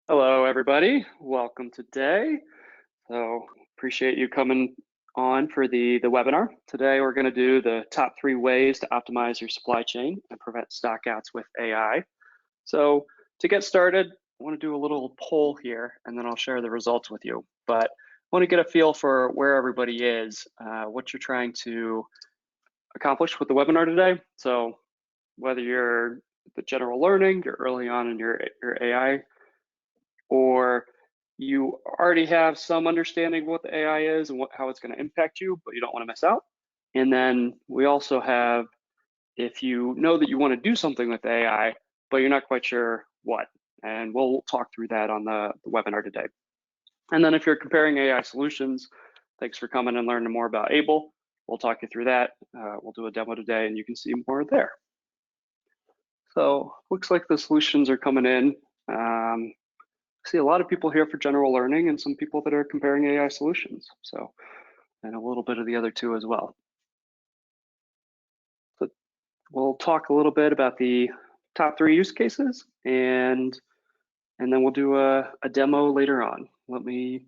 Hello, everybody. Welcome today. So appreciate you coming on for the webinar. Today, we're going to do the top 3 ways to optimize your supply chain and prevent stockouts with AI. So to get started, I want to do a little poll here, and then I'll share the results with you. But I want to get a feel for where everybody is, what you're trying to accomplish with the webinar today. So whether you're the general learning, you're early on in your AI, or you already have some understanding of what the AI is and how it's going to impact you, but you don't want to miss out. And then we also have, if you know that you want to do something with AI, but you're not quite sure what. And we'll talk through that on the webinar today. And then if you're comparing AI solutions, thanks for coming and learning more about Able. We'll talk you through that. We'll do a demo today and you can see more there. So looks like the solutions are coming in. See a lot of people here for general learning and some people that are comparing AI solutions. So, and a little bit of the other two as well. So we'll talk a little bit about the top 3 use cases and then we'll do a demo later on. Let me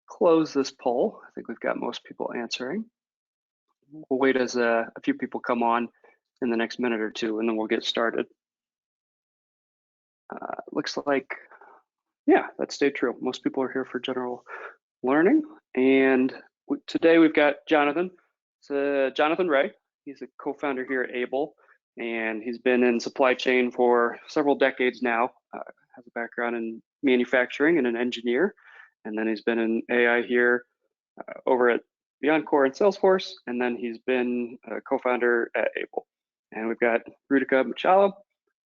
close this poll. I think we've got most people answering. We'll wait as a few people come on in the next minute or two and then we'll get started. Looks like, yeah, that stayed true. Most people are here for general learning. And today we've got Jonathan. It's Jonathan Ray. He's a co-founder here at Able, and he's been in supply chain for several decades now. Has a background in manufacturing and an engineer. And then he's been in AI here over at BeyondCore and Salesforce. And then he's been a co-founder at Able. And we've got Rutika Machala.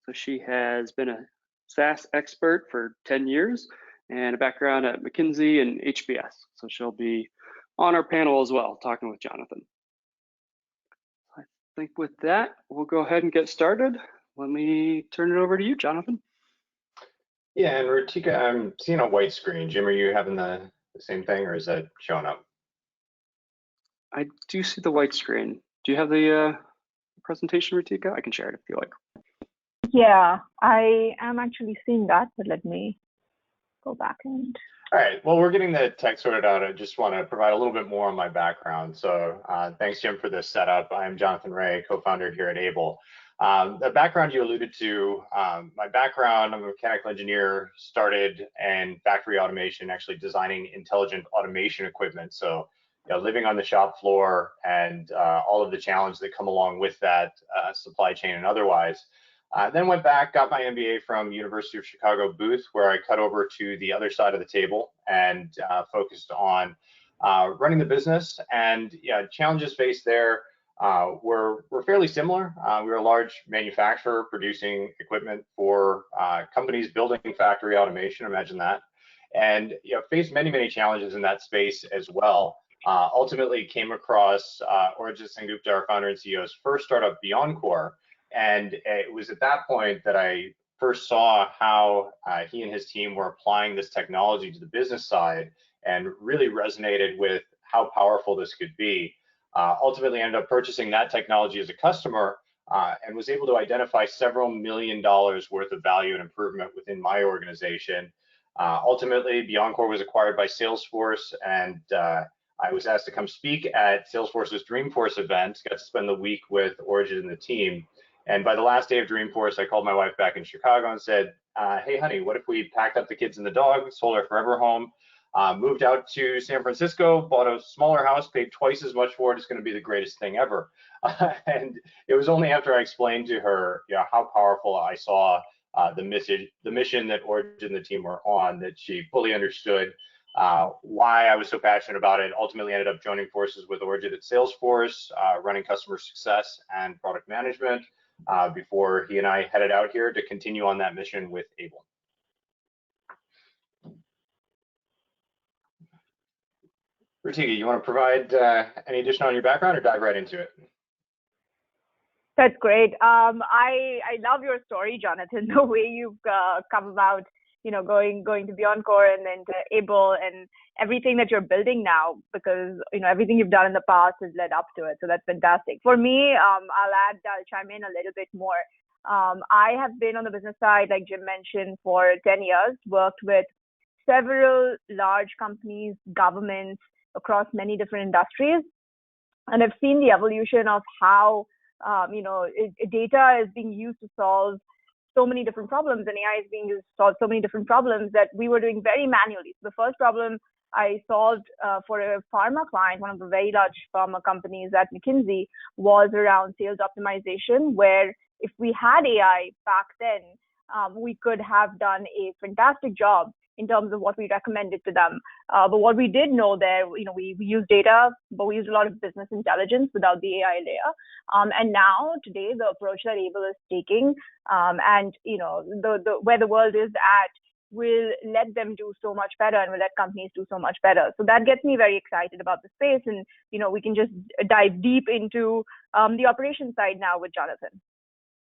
So she has been a SaaS expert for 10 years and a background at McKinsey and HBS. So she'll be on our panel as well, talking with Jonathan. I think with that, we'll go ahead and get started. Let me turn it over to you, Jonathan. Yeah, and Ritika, I'm seeing a white screen. Jim, are you having the same thing, or is that showing up? I do see the white screen. Do you have the presentation, Ritika? I can share it if you like. Yeah, I am actually seeing that, but let me go back and. All right, well, we're getting the tech sorted out. I just want to provide a little bit more on my background. So thanks, Jim, for this setup. I'm Jonathan Ray, co-founder here at Able. The background you alluded to, my background, I'm a mechanical engineer, started in factory automation, actually designing intelligent automation equipment. So living on the shop floor and all of the challenges that come along with that, supply chain and otherwise. Then went back, got my MBA from University of Chicago Booth, where I cut over to the other side of the table and focused on running the business. And yeah, challenges faced there were fairly similar. We were a large manufacturer producing equipment for companies building factory automation, imagine that. And faced many challenges in that space as well. Ultimately came across Arijit Sengupta, our founder and CEO's first startup, BeyondCore. And it was at that point that I first saw how he and his team were applying this technology to the business side and really resonated with how powerful this could be. Ultimately ended up purchasing that technology as a customer and was able to identify several $1 million worth of value and improvement within my organization. Ultimately, BeyondCore was acquired by Salesforce, and I was asked to come speak at Salesforce's Dreamforce event. Got to spend the week with Arijit and the team. And by the last day of Dreamforce, I called my wife back in Chicago and said, hey, honey, what if we packed up the kids and the dog, sold our forever home, moved out to San Francisco, bought a smaller house, paid twice as much for it. It's going to be the greatest thing ever. And it was only after I explained to her how powerful I saw the mission that Arijit and the team were on, that she fully understood why I was so passionate about it. Ultimately ended up joining forces with Arijit at Salesforce, running customer success and product management. Before he and I headed out here to continue on that mission with Able. Ritika, you want to provide any addition on your background or dive right into it? That's great. I love your story, Jonathan. The way you've come about, going to BeyondCore and then to Able and everything that you're building now, because everything you've done in the past has led up to it. So that's fantastic. For me, I'll chime in a little bit more. I have been on the business side, like Jim mentioned, for 10 years, worked with several large companies, governments across many different industries. And I've seen the evolution of how, data is being used to solve so many different problems, and AI is being used to solve so many different problems that we were doing very manually. So the first problem I solved for a pharma client, one of the very large pharma companies at McKinsey, was around sales optimization, where if we had AI back then, we could have done a fantastic job in terms of what we recommended to them. But what we did know there, we use data, but we use a lot of business intelligence without the AI layer. And now today, the approach that Able is taking, and the where the world is at, will let them do so much better and will let companies do so much better. So that gets me very excited about the space. And, we can just dive deep into the operations side now with Jonathan.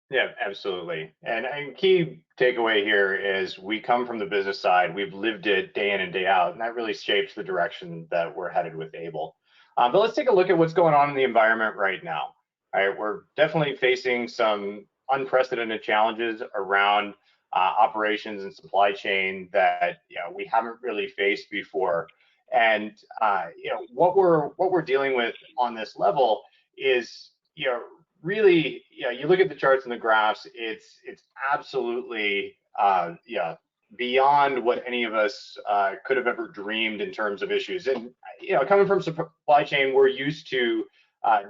Yeah, absolutely. And key takeaway here is we come from the business side. We've lived it day in and day out, and that really shapes the direction that we're headed with Able. But let's take a look at what's going on in the environment right now. All right, we're definitely facing some unprecedented challenges around operations and supply chain that we haven't really faced before. And what we're dealing with on this level is really, you look at the charts and the graphs, it's absolutely beyond what any of us could have ever dreamed in terms of issues. And coming from supply chain, we're used to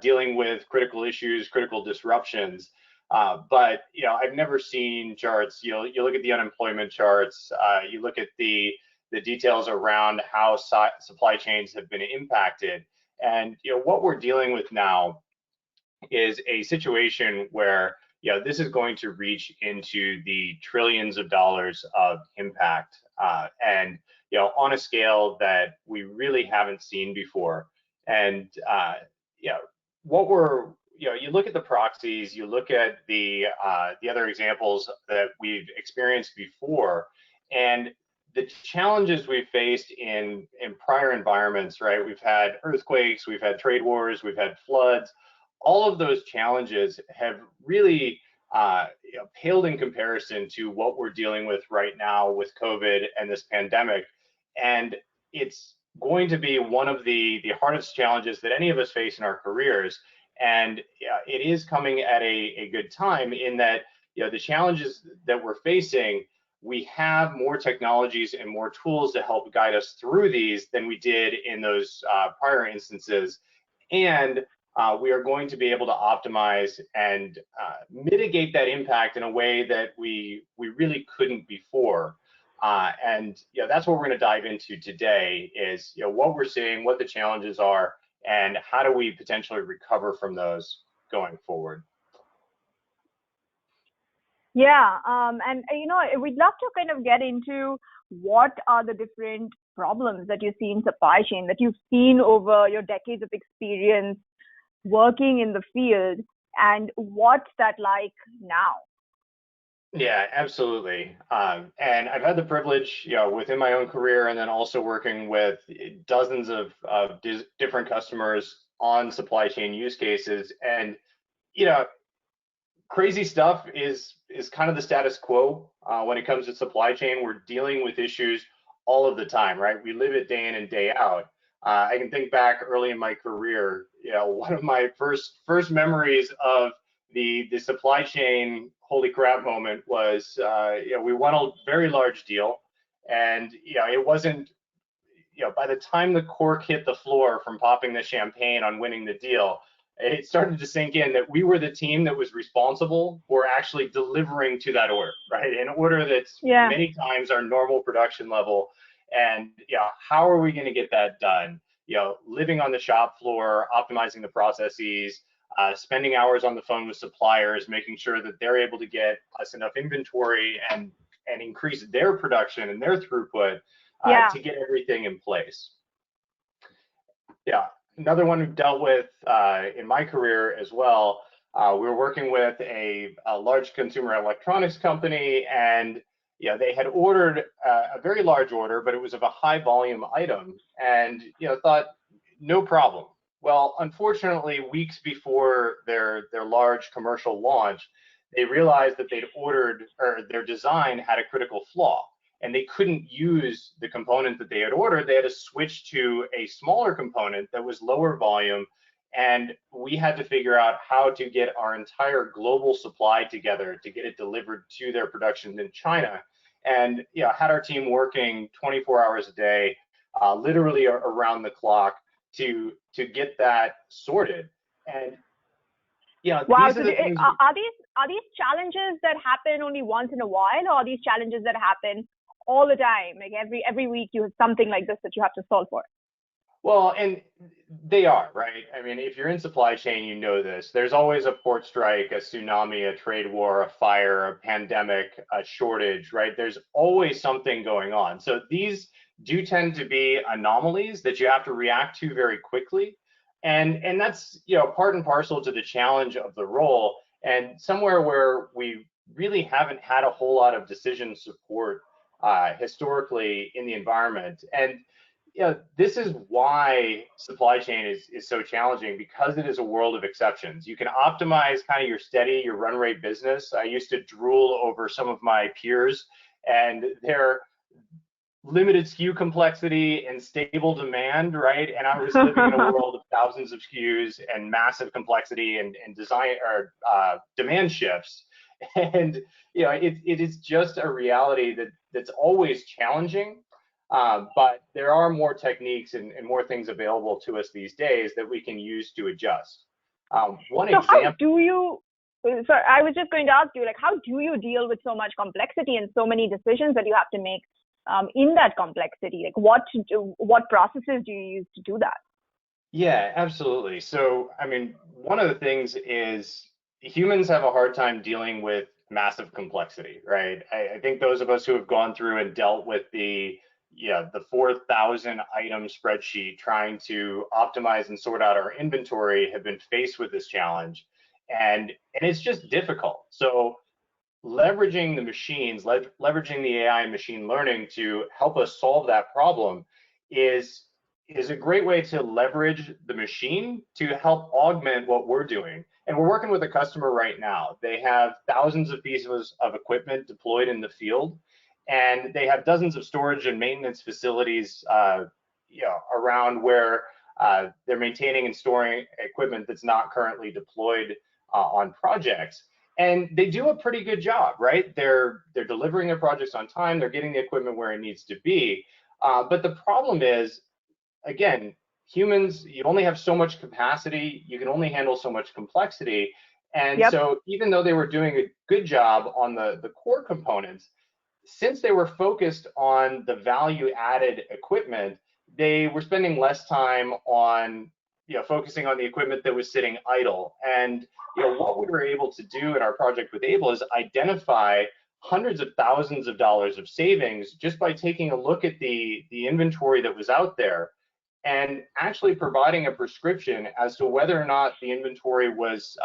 dealing with critical issues, critical disruptions. But I've never seen charts. You look at the unemployment charts, you look at the details around how supply chains have been impacted, and what we're dealing with now is a situation where this is going to reach into the trillions of dollars of impact, and on a scale that we really haven't seen before. And what we're you look at the proxies, you look at the other examples that we've experienced before, and the challenges we've faced in prior environments, right? We've had earthquakes, we've had trade wars, we've had floods. All of those challenges have really paled in comparison to what we're dealing with right now with COVID and this pandemic. And it's going to be one of the hardest challenges that any of us face in our careers. And it is coming at a good time in that the challenges that we're facing, we have more technologies and more tools to help guide us through these than we did in those prior instances. And we are going to be able to optimize and mitigate that impact in a way that we really couldn't before. And that's what we're going to dive into today is what we're seeing, what the challenges are, and how do we potentially recover from those going forward. Yeah, and we'd love to kind of get into what are the different problems that you see in supply chain that you've seen over your decades of experience working in the field, and what's that like now? Yeah, absolutely. And I've had the privilege, within my own career, and then also working with dozens of different customers on supply chain use cases. And crazy stuff is kind of the status quo when it comes to supply chain. We're dealing with issues all of the time, right? We live it day in and day out. I can think back early in my career, one of my first memories of the supply chain holy crap moment was, we won a very large deal, and it wasn't, by the time the cork hit the floor from popping the champagne on winning the deal, it started to sink in that we were the team that was responsible for actually delivering to that order, right? An order that's many times our normal production level. And how are we going to get that done? Living on the shop floor, optimizing the processes, spending hours on the phone with suppliers, making sure that they're able to get us enough inventory and increase their production and their throughput to get everything in place. Another one we've dealt with in my career as well, we were working with a large consumer electronics company, and they had ordered a very large order, but it was of a high volume item, and thought no problem. Well, unfortunately, weeks before their large commercial launch, they realized that they'd ordered, or their design had a critical flaw, and they couldn't use the component that they had ordered. They had to switch to a smaller component that was lower volume, and we had to figure out how to get our entire global supply together to get it delivered to their production in China. And had our team working 24 hours a day, literally around the clock to get that sorted. And wow. these are the things. Are these challenges that happen only once in a while, or are these challenges that happen all the time? Like every week you have something like this that you have to solve for? Well, and they are, right? I mean, if you're in supply chain, you know this. There's always a port strike, a tsunami, a trade war, a fire, a pandemic, a shortage, right? There's always something going on. So these do tend to be anomalies that you have to react to very quickly. And that's, part and parcel to the challenge of the role, and somewhere where we really haven't had a whole lot of decision support historically in the environment. And this is why supply chain is so challenging, because it is a world of exceptions. You can optimize kind of your steady, your run rate business. I used to drool over some of my peers and their limited SKU complexity and stable demand, right? And I was living in a world of thousands of SKUs and massive complexity and design or demand shifts. And it is just a reality that's always challenging. But there are more techniques and more things available to us these days that we can use to adjust. One example. How do you? Sorry, I was just going to ask you, like, how do you deal with so much complexity and so many decisions that you have to make in that complexity? Like, what processes do you use to do that? Yeah, absolutely. So, I mean, one of the things is humans have a hard time dealing with massive complexity, right? I think those of us who have gone through and dealt with the 4,000 item spreadsheet trying to optimize and sort out our inventory have been faced with this challenge, and it's just difficult. So leveraging the machines, leveraging the AI and machine learning to help us solve that problem is a great way to leverage the machine to help augment what we're doing. And we're working with a customer right now. They have thousands of pieces of equipment deployed in the field, and they have dozens of storage and maintenance facilities around where they're maintaining and storing equipment that's not currently deployed on projects. And they do a pretty good job, right? They're delivering their projects on time. They're getting the equipment where it needs to be. But the problem is, again, humans, you only have so much capacity. You can only handle so much complexity. And so even though they were doing a good job on the core components, since they were focused on the value added equipment, they were spending less time on focusing on the equipment that was sitting idle. And what we were able to do in our project with Able is identify hundreds of thousands of dollars of savings just by taking a look at the inventory that was out there and actually providing a prescription as to whether or not the inventory was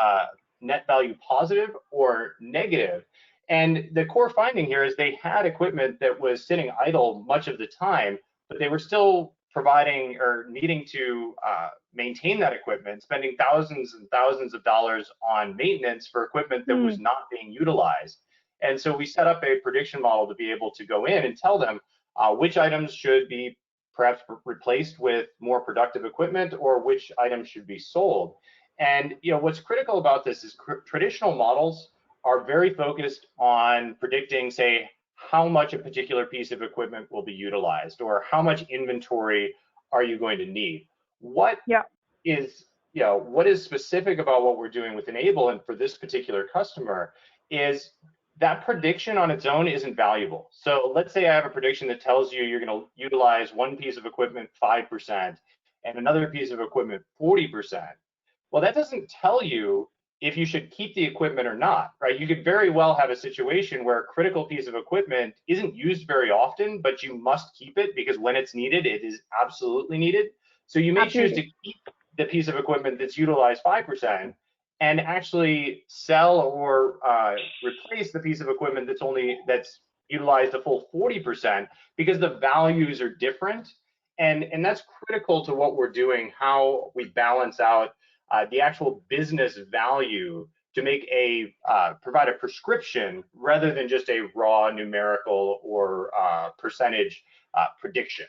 net value positive or negative. And the core finding here is they had equipment that was sitting idle much of the time, but they were still providing or needing to maintain that equipment, spending thousands and thousands of dollars on maintenance for equipment that was not being utilized. And so we set up a prediction model to be able to go in and tell them which items should be perhaps replaced with more productive equipment, or which items should be sold. And what's critical about this is traditional models are very focused on predicting, say, how much a particular piece of equipment will be utilized, or how much inventory are you going to need. What is specific about what we're doing with Enable and for this particular customer is that prediction on its own isn't valuable. So let's say I have a prediction that tells you you're going to utilize one piece of equipment 5% and another piece of equipment 40%. Well, that doesn't tell you if you should keep the equipment or not, right? You could very well have a situation where a critical piece of equipment isn't used very often, but you must keep it because when it's needed, it is absolutely needed. So you may choose to keep the piece of equipment that's utilized 5% and actually sell or replace the piece of equipment that's utilized a full 40% because the values are different. And that's critical to what we're doing, how we balance out the actual business value to make provide a prescription rather than just a raw numerical or percentage prediction.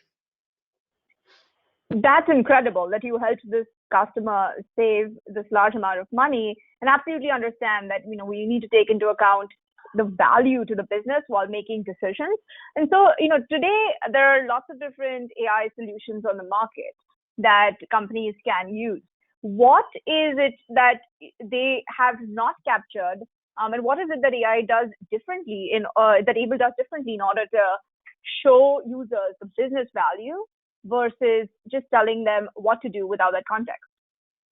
That's incredible that you helped this customer save this large amount of money, and absolutely understand that we need to take into account the value to the business while making decisions. And so today there are lots of different AI solutions on the market that companies can use. What is it that they have not captured, and what is it that AI does differently that Able does differently in order to show users the business value versus just telling them what to do without that context?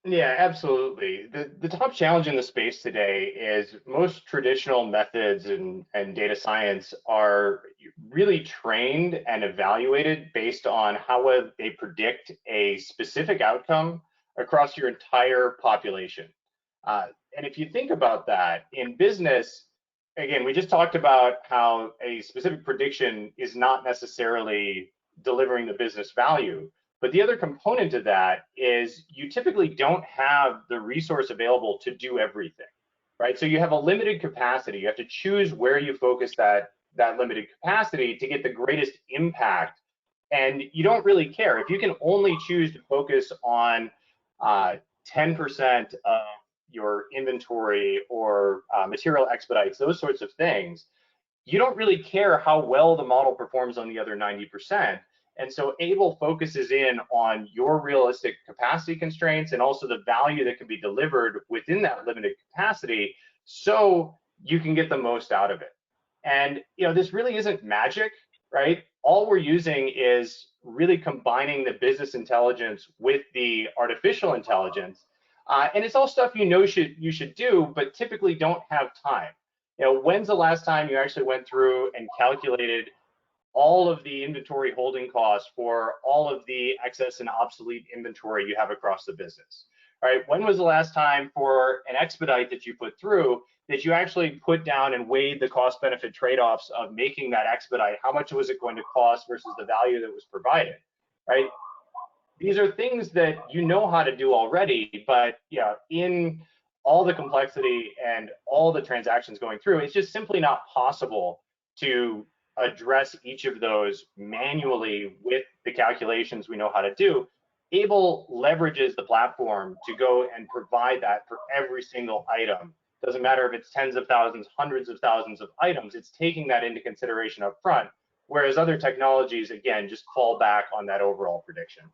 Yeah, absolutely. The top challenge in the space today is most traditional methods and data science are really trained and evaluated based on how well they predict a specific outcome across your entire population. And if you think about that in business, again, we just talked about how a specific prediction is not necessarily delivering the business value. But the other component of that is you typically don't have the resource available to do everything, right? So you have a limited capacity. You have to choose where you focus that limited capacity to get the greatest impact. And you don't really care. If you can only choose to focus on 10% of your inventory or material expedites, those sorts of things, you don't really care how well the model performs on the other 90%. And so Able focuses in on your realistic capacity constraints and also the value that can be delivered within that limited capacity so you can get the most out of it. And this really isn't magic, right? All we're using is really combining the business intelligence with the artificial intelligence. And it's all stuff you should do, but typically don't have time. When's the last time you actually went through and calculated all of the inventory holding costs for all of the excess and obsolete inventory you have across the business? Right? When was the last time for an expedite that you put through that you actually put down and weighed the cost benefit trade-offs of making that expedite? How much was it going to cost versus the value that was provided? Right? These are things that you know how to do already, but in all the complexity and all the transactions going through, it's just simply not possible to address each of those manually with the calculations we know how to do. Able leverages the platform to go and provide that for every single item. Doesn't matter if it's tens of thousands, hundreds of thousands of items, it's taking that into consideration up front, whereas other technologies, again, just fall back on that overall prediction.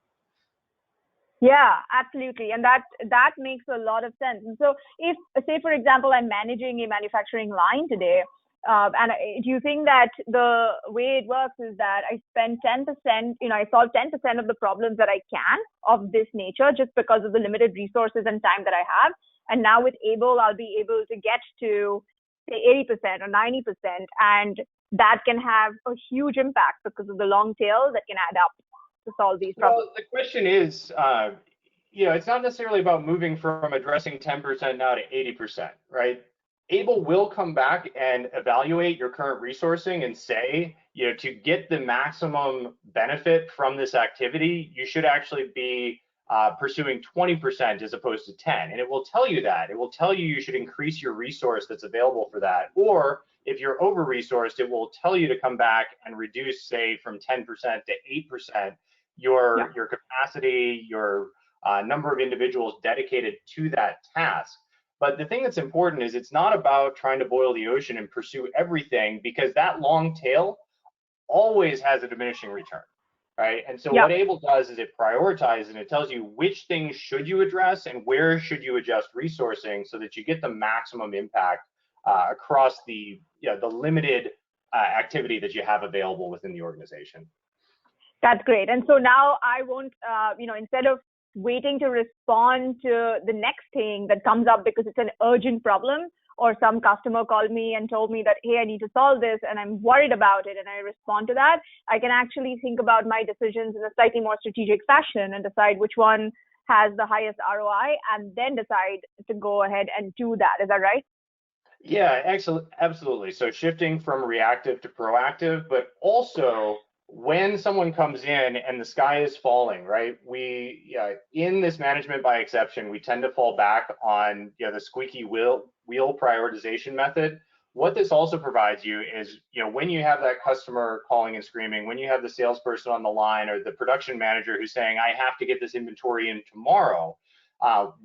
Yeah, absolutely. And that makes a lot of sense. And so if, say, for example, I'm managing a manufacturing line today, do you think that the way it works is that I spend 10%, I solve 10% of the problems that I can of this nature just because of the limited resources and time that I have. And now with Able, I'll be able to get to, say, 80% or 90%. And that can have a huge impact because of the long tail that can add up to solve these problems. Well, the question is, it's not necessarily about moving from addressing 10% now to 80%, right? Able will come back and evaluate your current resourcing and say, to get the maximum benefit from this activity, you should actually be pursuing 20% as opposed to 10. And it will tell you that. It will tell you should increase your resource that's available for that. Or if you're over-resourced, it will tell you to come back and reduce, say, from 10% to 8% your capacity, your number of individuals dedicated to that task. But the thing that's important is it's not about trying to boil the ocean and pursue everything, because that long tail always has a diminishing return, right? And so what Able does is it prioritizes and it tells you which things should you address and where should you adjust resourcing so that you get the maximum impact across the limited activity that you have available within the organization. That's great. And so now I won't, instead of waiting to respond to the next thing that comes up because it's an urgent problem, or some customer called me and told me that, hey, I need to solve this and I'm worried about it, and I respond to that, I can actually think about my decisions in a slightly more strategic fashion and decide which one has the highest ROI and then decide to go ahead and do that. Is that right? Yeah, absolutely. So shifting from reactive to proactive, but also when someone comes in and the sky is falling, right? In this management by exception, we tend to fall back on the squeaky wheel wheel prioritization method, what this also provides you is, when you have that customer calling and screaming, when you have the salesperson on the line or the production manager who's saying, I have to get this inventory in tomorrow,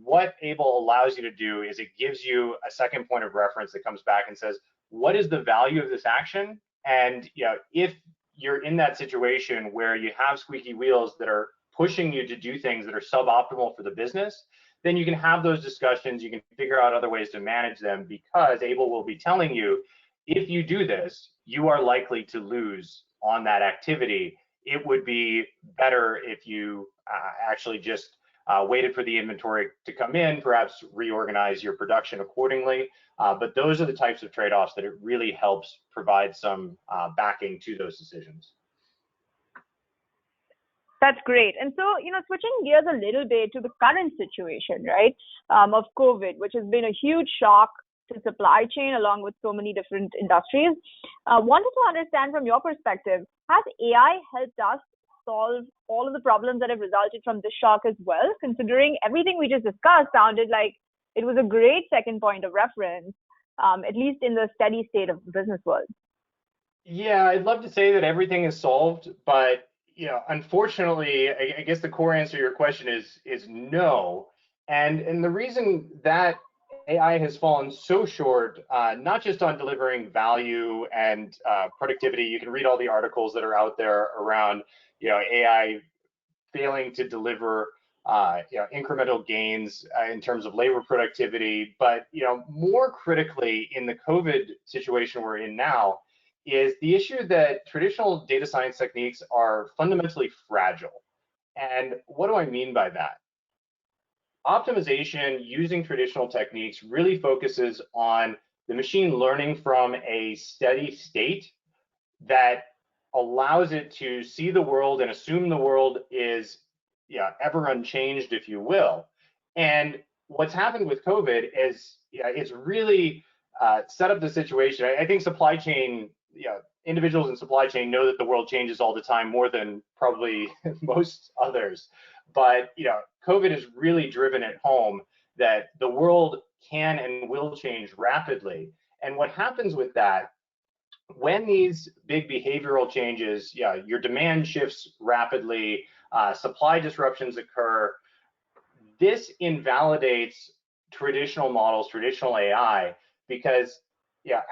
what Able allows you to do is it gives you a second point of reference that comes back and says, what is the value of this action? And if you're in that situation where you have squeaky wheels that are pushing you to do things that are suboptimal for the business, then you can have those discussions. You can figure out other ways to manage them, because Able will be telling you, if you do this, you are likely to lose on that activity. It would be better if you actually just waited for the inventory to come in, perhaps reorganize your production accordingly. But those are the types of trade-offs that it really helps provide some backing to those decisions. That's great. And so, switching gears a little bit to the current situation, right, of COVID, which has been a huge shock to supply chain along with so many different industries. Wanted to understand from your perspective, has AI helped us solve all of the problems that have resulted from this shock as well, considering everything we just discussed sounded like it was a great second point of reference, at least in the steady state of the business world? Yeah, I'd love to say that everything is solved, but unfortunately, I guess the core answer to your question is no. And the reason that AI has fallen so short, not just on delivering value and productivity. You can read all the articles that are out there around AI failing to deliver incremental gains in terms of labor productivity. But more critically, in the COVID situation we're in now, is the issue that traditional data science techniques are fundamentally fragile. And what do I mean by that? Optimization using traditional techniques really focuses on the machine learning from a steady state that allows it to see the world and assume the world is ever unchanged, if you will. And what's happened with COVID is it's really set up the situation. I think supply chain, individuals in supply chain know that the world changes all the time, more than probably most others. But COVID has really driven it home that the world can and will change rapidly. And what happens with that, when these big behavioral changes, your demand shifts rapidly, supply disruptions occur, this invalidates traditional models, traditional AI, because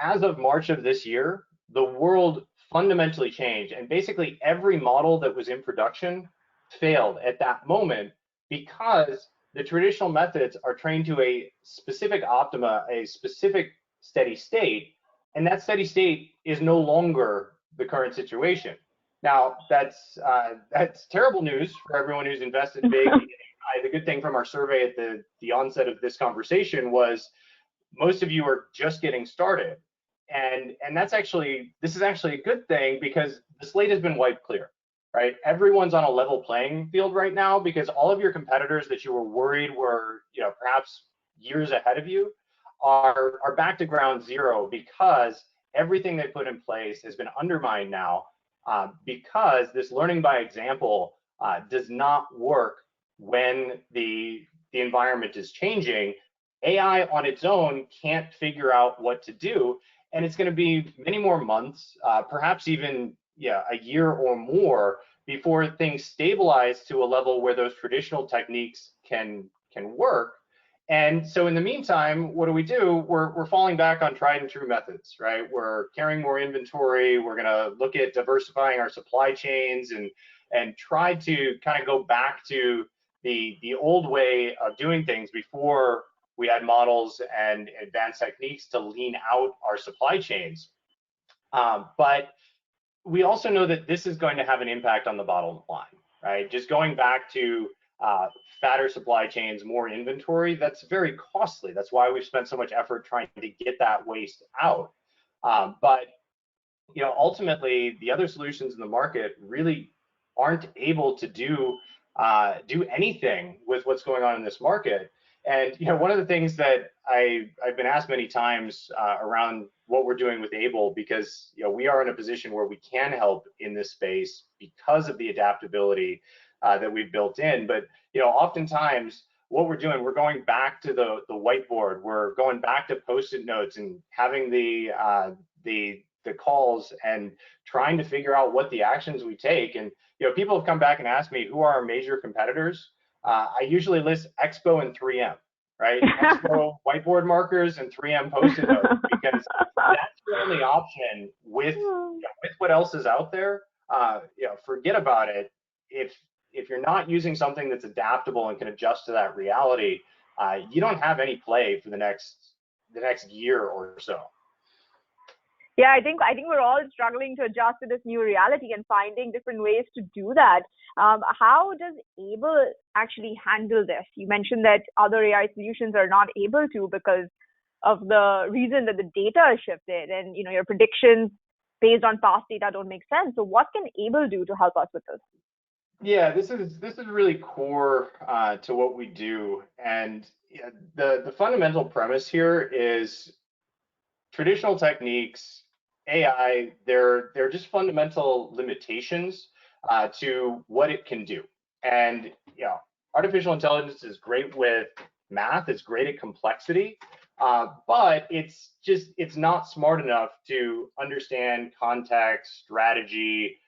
as of March of this year, the world fundamentally changed, and basically every model that was in production failed at that moment, because the traditional methods are trained to a specific optima, a specific steady state, and that steady state is no longer the current situation. Now, that's terrible news for everyone who's invested big in AI. The good thing from our survey at the onset of this conversation was most of you are just getting started. And this is actually a good thing, because the slate has been wiped clear, right? Everyone's on a level playing field right now, because all of your competitors that you were worried were, perhaps years ahead of you are back to ground zero, because everything they put in place has been undermined now, because this learning by example does not work when the environment is changing. AI on its own can't figure out what to do, and it's going to be many more months, perhaps even a year or more, before things stabilize to a level where those traditional techniques can work. And so in the meantime, what do? We're falling back on tried and true methods, right? We're carrying more inventory. We're going to look at diversifying our supply chains and try to kind of go back to the old way of doing things before we had models and advanced techniques to lean out our supply chains. But we also know that this is going to have an impact on the bottom line, right? Just going back to fatter supply chains, more inventory, that's very costly. That's why we've spent so much effort trying to get that waste out. But ultimately, the other solutions in the market really aren't able to do anything with what's going on in this market. And one of the things that I've been asked many times around what we're doing with Able, because we are in a position where we can help in this space because of the adaptability that we've built in. But oftentimes what we're doing, we're going back to the whiteboard. We're going back to Post-it notes and having the calls and trying to figure out what the actions we take. And people have come back and asked me who are our major competitors. I usually list Expo and 3M, right? Expo whiteboard markers and 3M Post-it notes, because that's the only option with what else is out there. Forget about it. If you're not using something that's adaptable and can adjust to that reality, you don't have any play for the next year or so. Yeah, I think we're all struggling to adjust to this new reality and finding different ways to do that. How does Able actually handle this? You mentioned that other AI solutions are not able to because of the reason that the data is shifted, and your predictions based on past data don't make sense. So what can Able do to help us with this? Yeah, this is really core to what we do, and the fundamental premise here is traditional techniques, AI, they're just fundamental limitations to what it can do. And artificial intelligence is great with math, it's great at complexity, but it's not smart enough to understand context, strategy,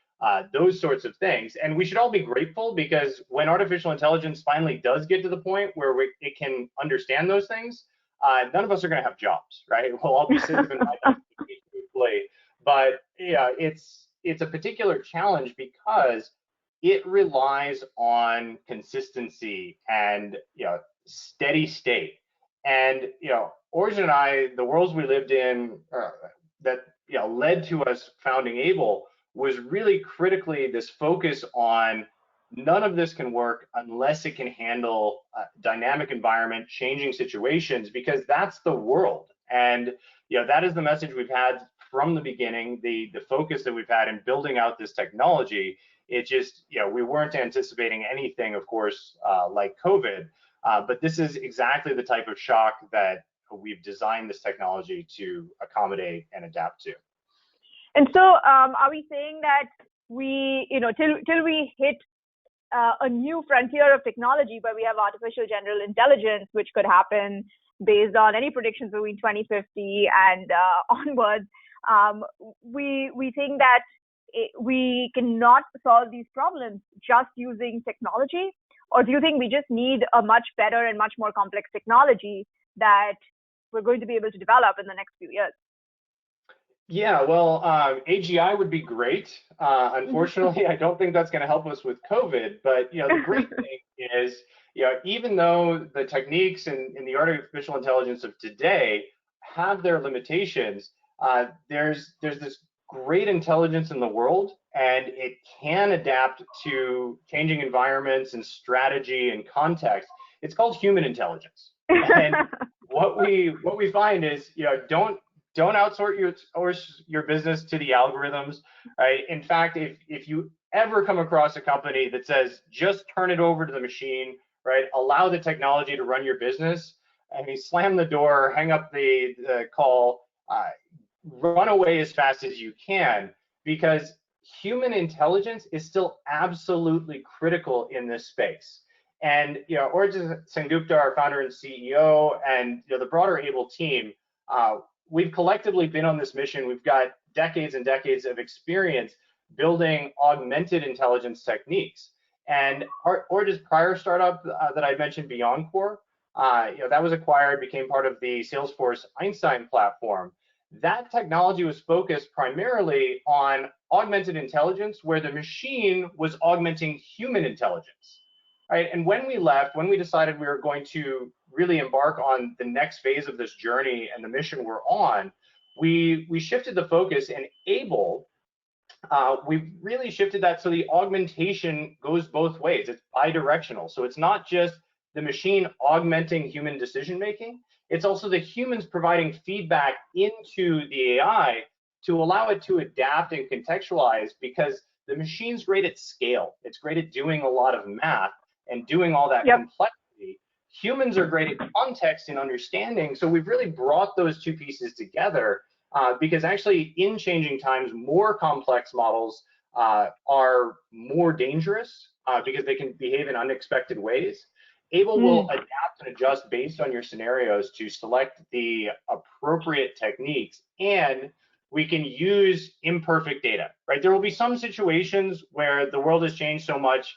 those sorts of things. And we should all be grateful, because when artificial intelligence finally does get to the point where it can understand those things, none of us are going to have jobs, right? We'll all be sitting in my play. But it's a particular challenge because it relies on consistency and steady state. And Origin and I, the worlds we lived in that led to us founding Able was really critically this focus on none of this can work unless it can handle dynamic environment, changing situations, because that's the world. And that is the message we've had from the beginning, the focus that we've had in building out this technology. It just, we weren't anticipating anything, of course, like COVID, but this is exactly the type of shock that we've designed this technology to accommodate and adapt to. And so are we saying that we, till we hit a new frontier of technology where we have artificial general intelligence, which could happen based on any predictions between 2050 and onwards, we think that we cannot solve these problems just using technology? Or do you think we just need a much better and much more complex technology that we're going to be able to develop in the next few years? Yeah, well, AGI would be great. Unfortunately, I don't think that's going to help us with COVID. But the great thing is, even though the techniques in the artificial intelligence of today have their limitations, there's this great intelligence in the world, and it can adapt to changing environments and strategy and context. It's called human intelligence. And what we find is, don't outsource your business to the algorithms, right? In fact, if you ever come across a company that says just turn it over to the machine, right? Allow the technology to run your business, I mean, slam the door, hang up the call, run away as fast as you can, because human intelligence is still absolutely critical in this space. And Origin Sengupta, our founder and CEO, and the broader Able team, we've collectively been on this mission. We've got decades and decades of experience building augmented intelligence techniques. And Origin's prior startup that I mentioned, BeyondCore, that was acquired, became part of the Salesforce Einstein platform. That technology was focused primarily on augmented intelligence, where the machine was augmenting human intelligence. Right? And when we left, when we decided we were going to really embark on the next phase of this journey and the mission we're on, we shifted the focus, and Able, we really shifted that so the augmentation goes both ways. It's bidirectional. So it's not just the machine augmenting human decision making, it's also the humans providing feedback into the AI to allow it to adapt and contextualize, because the machine's great at scale. It's great at doing a lot of math and doing all that complexity. Humans are great at context and understanding. So we've really brought those two pieces together, because actually in changing times, more complex models are more dangerous because they can behave in unexpected ways. Able will adapt and adjust based on your scenarios to select the appropriate techniques, and we can use imperfect data, right? There will be some situations where the world has changed so much,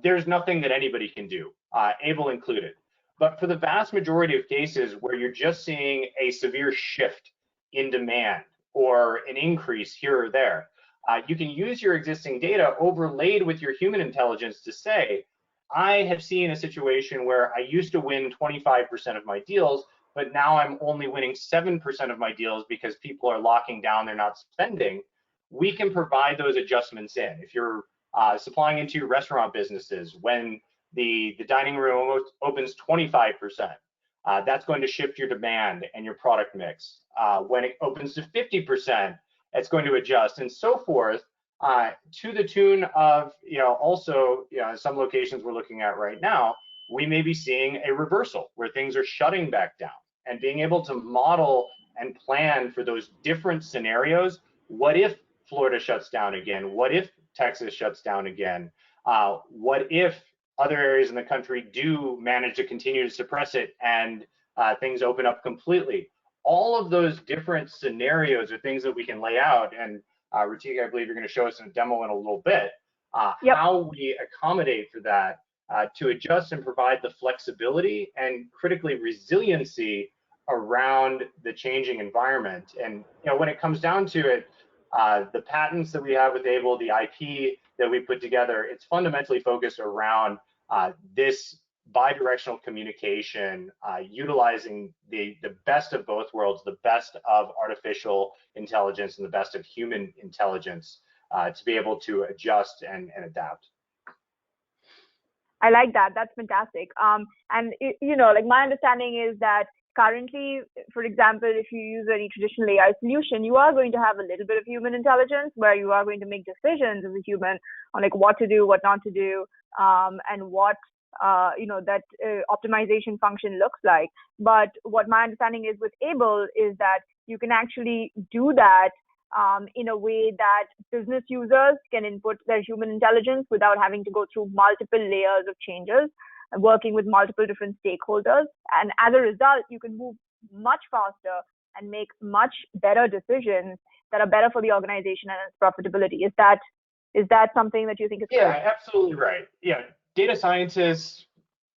there's nothing that anybody can do, Able included. But for the vast majority of cases where you're just seeing a severe shift in demand or an increase here or there, you can use your existing data overlaid with your human intelligence to say, I have seen a situation where I used to win 25% of my deals, but now I'm only winning 7% of my deals because people are locking down, they're not spending. We can provide those adjustments in. If you're supplying into restaurant businesses, when the dining room opens 25%, that's going to shift your demand and your product mix. When it opens to 50%, it's going to adjust, and so forth, to the tune of, also, some locations we're looking at right now, we may be seeing a reversal where things are shutting back down, and being able to model and plan for those different scenarios. What if Florida shuts down again? What if Texas shuts down again? What if other areas in the country do manage to continue to suppress it and things open up completely? All of those different scenarios are things that we can lay out, and Ritika, I believe you're going to show us in a demo in a little bit, how we accommodate for that to adjust and provide the flexibility and critically resiliency around the changing environment. And when it comes down to it, the patents that we have with Able, the IP that we put together, it's fundamentally focused around this bidirectional communication, utilizing the best of both worlds, the best of artificial intelligence and the best of human intelligence to be able to adjust and adapt. I like that. That's fantastic. And like my understanding is that currently, for example, if you use any traditional AI solution, you are going to have a little bit of human intelligence where you are going to make decisions as a human on like what to do, what not to do, and what that optimization function looks like. But what my understanding is with Able is that you can actually do that in a way that business users can input their human intelligence without having to go through multiple layers of changes, working with multiple different stakeholders. And as a result, you can move much faster and make much better decisions that are better for the organization and its profitability. Is that something that you think is correct? Yeah, absolutely right. Yeah, data scientists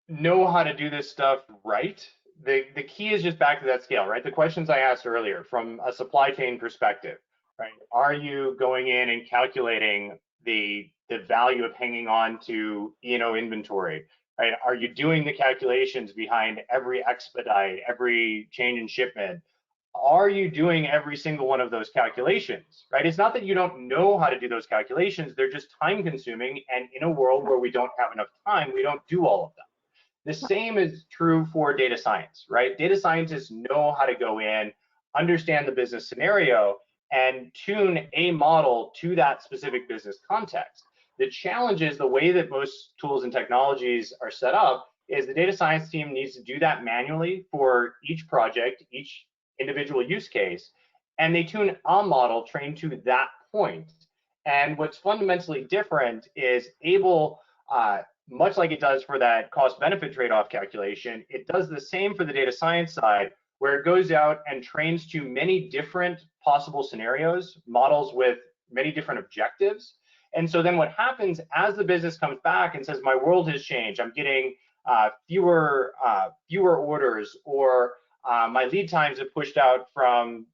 know how to do this stuff right. The key is just back to that scale, right? The questions I asked earlier from a supply chain perspective, right? Are you going in and calculating the value of hanging on to inventory, right? Are you doing the calculations behind every expedite, every change in shipment? Are you doing every single one of those calculations, right? It's not that you don't know how to do those calculations, they're just time consuming, and in a world where we don't have enough time, we don't do all of them. The same is true for data science, right? Data scientists know how to go in, understand the business scenario, and tune a model to that specific business context. The challenge is the way that most tools and technologies are set up is the data science team needs to do that manually for each project, each individual use case, and they tune a model trained to that point. And what's fundamentally different is Able, much like it does for that cost-benefit trade-off calculation, it does the same for the data science side, where it goes out and trains to many different possible scenarios, models with many different objectives. And so then what happens as the business comes back and says, my world has changed, I'm getting fewer orders, or my lead times have pushed out from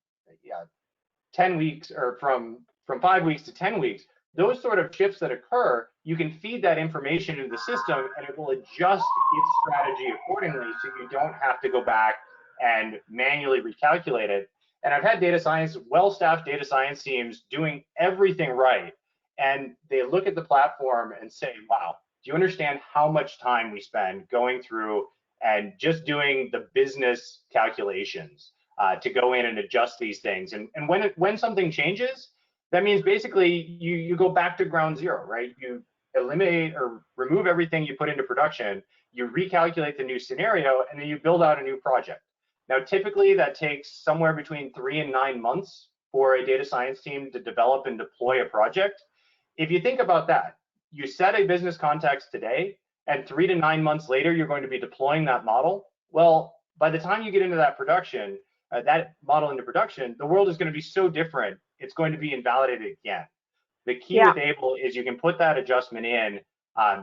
10 weeks or from 5 weeks to 10 weeks. Those sort of shifts that occur, you can feed that information into the system and it will adjust its strategy accordingly, so you don't have to go back and manually recalculate it. And I've had data science, well-staffed data science teams doing everything right, and they look at the platform and say, wow, do you understand how much time we spend going through and just doing the business calculations to go in and adjust these things? And when something changes, that means basically you go back to ground zero, right? You eliminate or remove everything you put into production, you recalculate the new scenario, and then you build out a new project. Now, typically that takes somewhere between 3 and 9 months for a data science team to develop and deploy a project. If you think about that, you set a business context today, and 3 to 9 months later, you're going to be deploying that model. Well, by the time you get into that production, that model into production, the world is going to be so different, it's going to be invalidated again. The key Yeah. with Able is you can put that adjustment in,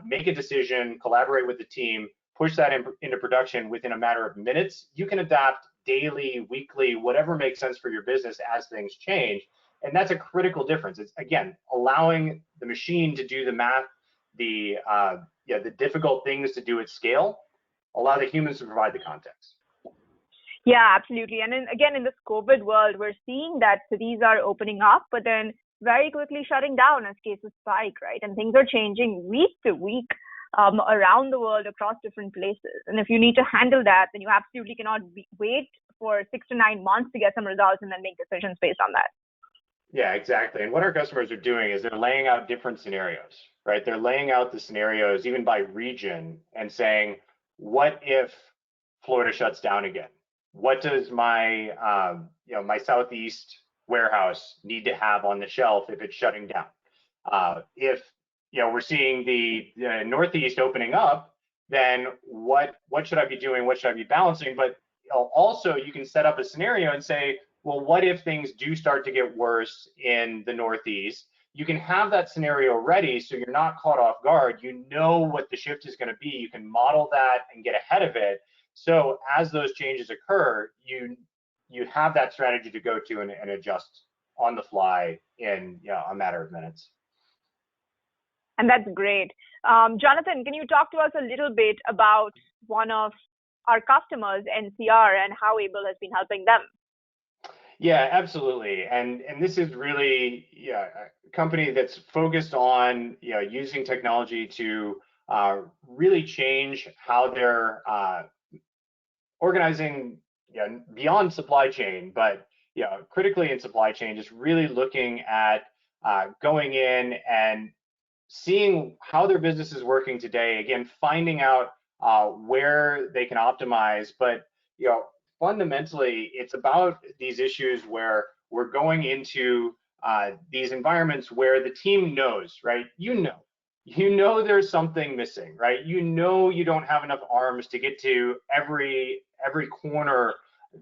make a decision, collaborate with the team, push that into production within a matter of minutes. You can adapt daily, weekly, whatever makes sense for your business as things change. And that's a critical difference. It's, again, allowing the machine to do the math, the difficult things to do at scale, allow the humans to provide the context. Yeah, absolutely. And then again, in this COVID world, we're seeing that cities are opening up, but then very quickly shutting down as cases spike, right? And things are changing week to week around the world across different places. And if you need to handle that, then you absolutely cannot wait for 6 to 9 months to get some results and then make decisions based on that. Yeah, exactly. And what our customers are doing is they're laying out different scenarios, right? They're laying out the scenarios even by region and saying, what if Florida shuts down again? What does my my Southeast warehouse need to have on the shelf if it's shutting down? If we're seeing the Northeast opening up, then what should I be doing? What should I be balancing? But also, you can set up a scenario and say, well, what if things do start to get worse in the Northeast? You can have that scenario ready so you're not caught off guard. You know what the shift is going to be. You can model that and get ahead of it. So as those changes occur, you have that strategy to go to and adjust on the fly in a matter of minutes. And that's great. Jonathan, can you talk to us a little bit about one of our customers, NCR, and how Able has been helping them? Yeah, absolutely. And this is really a company that's focused on using technology to really change how they're organizing beyond supply chain, but critically in supply chain, just really looking at going in and seeing how their business is working today. Again, finding out where they can optimize, but fundamentally, it's about these issues where we're going into these environments where the team knows, right? You know there's something missing, right? You don't have enough arms to get to every corner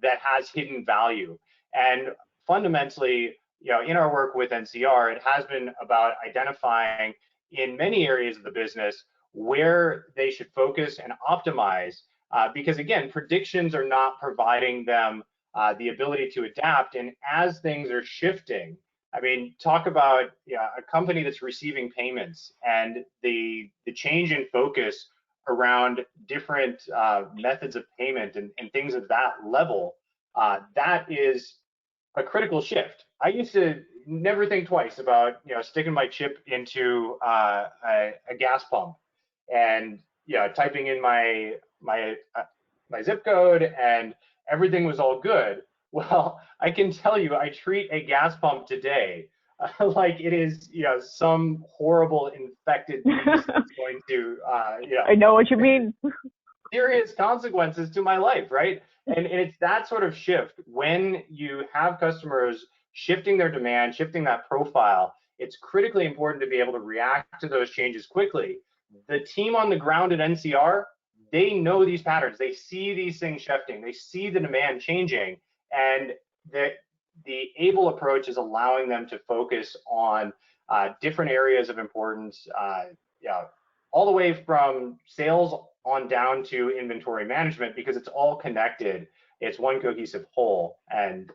that has hidden value. And fundamentally, in our work with NCR, it has been about identifying in many areas of the business where they should focus and optimize, because again, predictions are not providing them the ability to adapt. And as things are shifting, I mean, talk about a company that's receiving payments and the change in focus around different methods of payment and things of that level. That is a critical shift. I used to never think twice about sticking my chip into a gas pump and typing in my zip code and everything was all good. Well, I can tell you, I treat a gas pump today like it is some horrible infected beast that's going to I know what you mean. serious consequences to my life, right? And it's that sort of shift when you have customers shifting their demand, shifting that profile. It's critically important to be able to react to those changes quickly. The team on the ground at NCR, they know these patterns. They see these things shifting. They see the demand changing, and the Able approach is allowing them to focus on different areas of importance, all the way from sales on down to inventory management, because it's all connected. It's one cohesive whole, and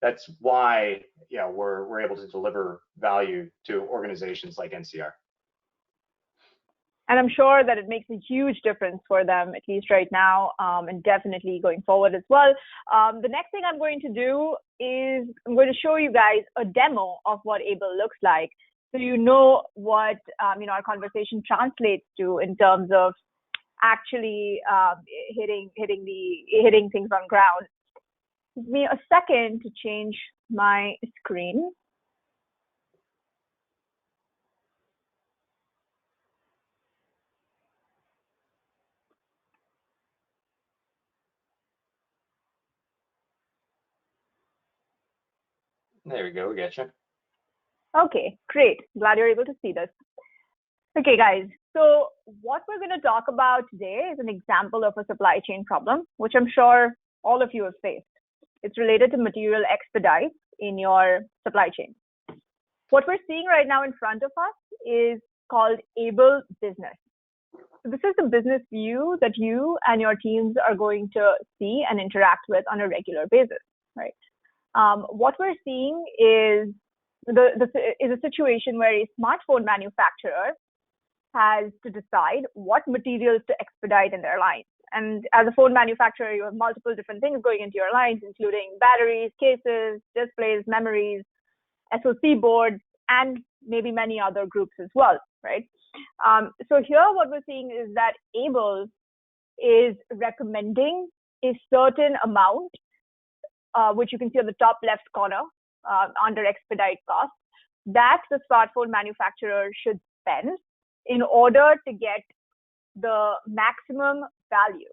that's why we're able to deliver value to organizations like NCR. And I'm sure that it makes a huge difference for them, at least right now, and definitely going forward as well. The next thing I'm going to do is I'm going to show you guys a demo of what Able looks like, so you know what our conversation translates to in terms of actually hitting things on ground. Give me a second to change my screen. There we go, we got you. Okay, great. Glad you're able to see this. Okay, guys. So what we're going to talk about today is an example of a supply chain problem, which I'm sure all of you have faced. It's related to material expedites in your supply chain. What we're seeing right now in front of us is called Able Business. So this is the business view that you and your teams are going to see and interact with on a regular basis, right? What we're seeing is a situation where a smartphone manufacturer has to decide what materials to expedite in their lines. And as a phone manufacturer, you have multiple different things going into your lines, including batteries, cases, displays, memories, SoC boards, and maybe many other groups as well, right? So here what we're seeing is that Able is recommending a certain amount, which you can see on the top left corner under expedite cost, that the smartphone manufacturer should spend in order to get the maximum value.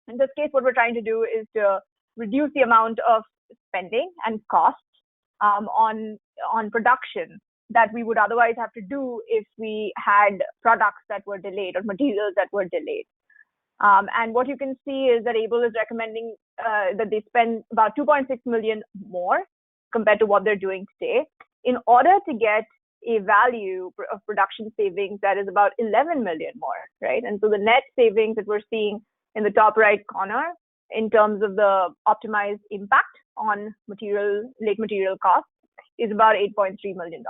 In this case, what we're trying to do is to reduce the amount of spending and costs on production that we would otherwise have to do if we had products that were delayed or materials that were delayed. And what you can see is that Able is recommending that they spend about 2.6 million more compared to what they're doing today in order to get a value of production savings that is about 11 million more, right? And so the net savings that we're seeing in the top right corner in terms of the optimized impact on late material costs is about $8.3 million.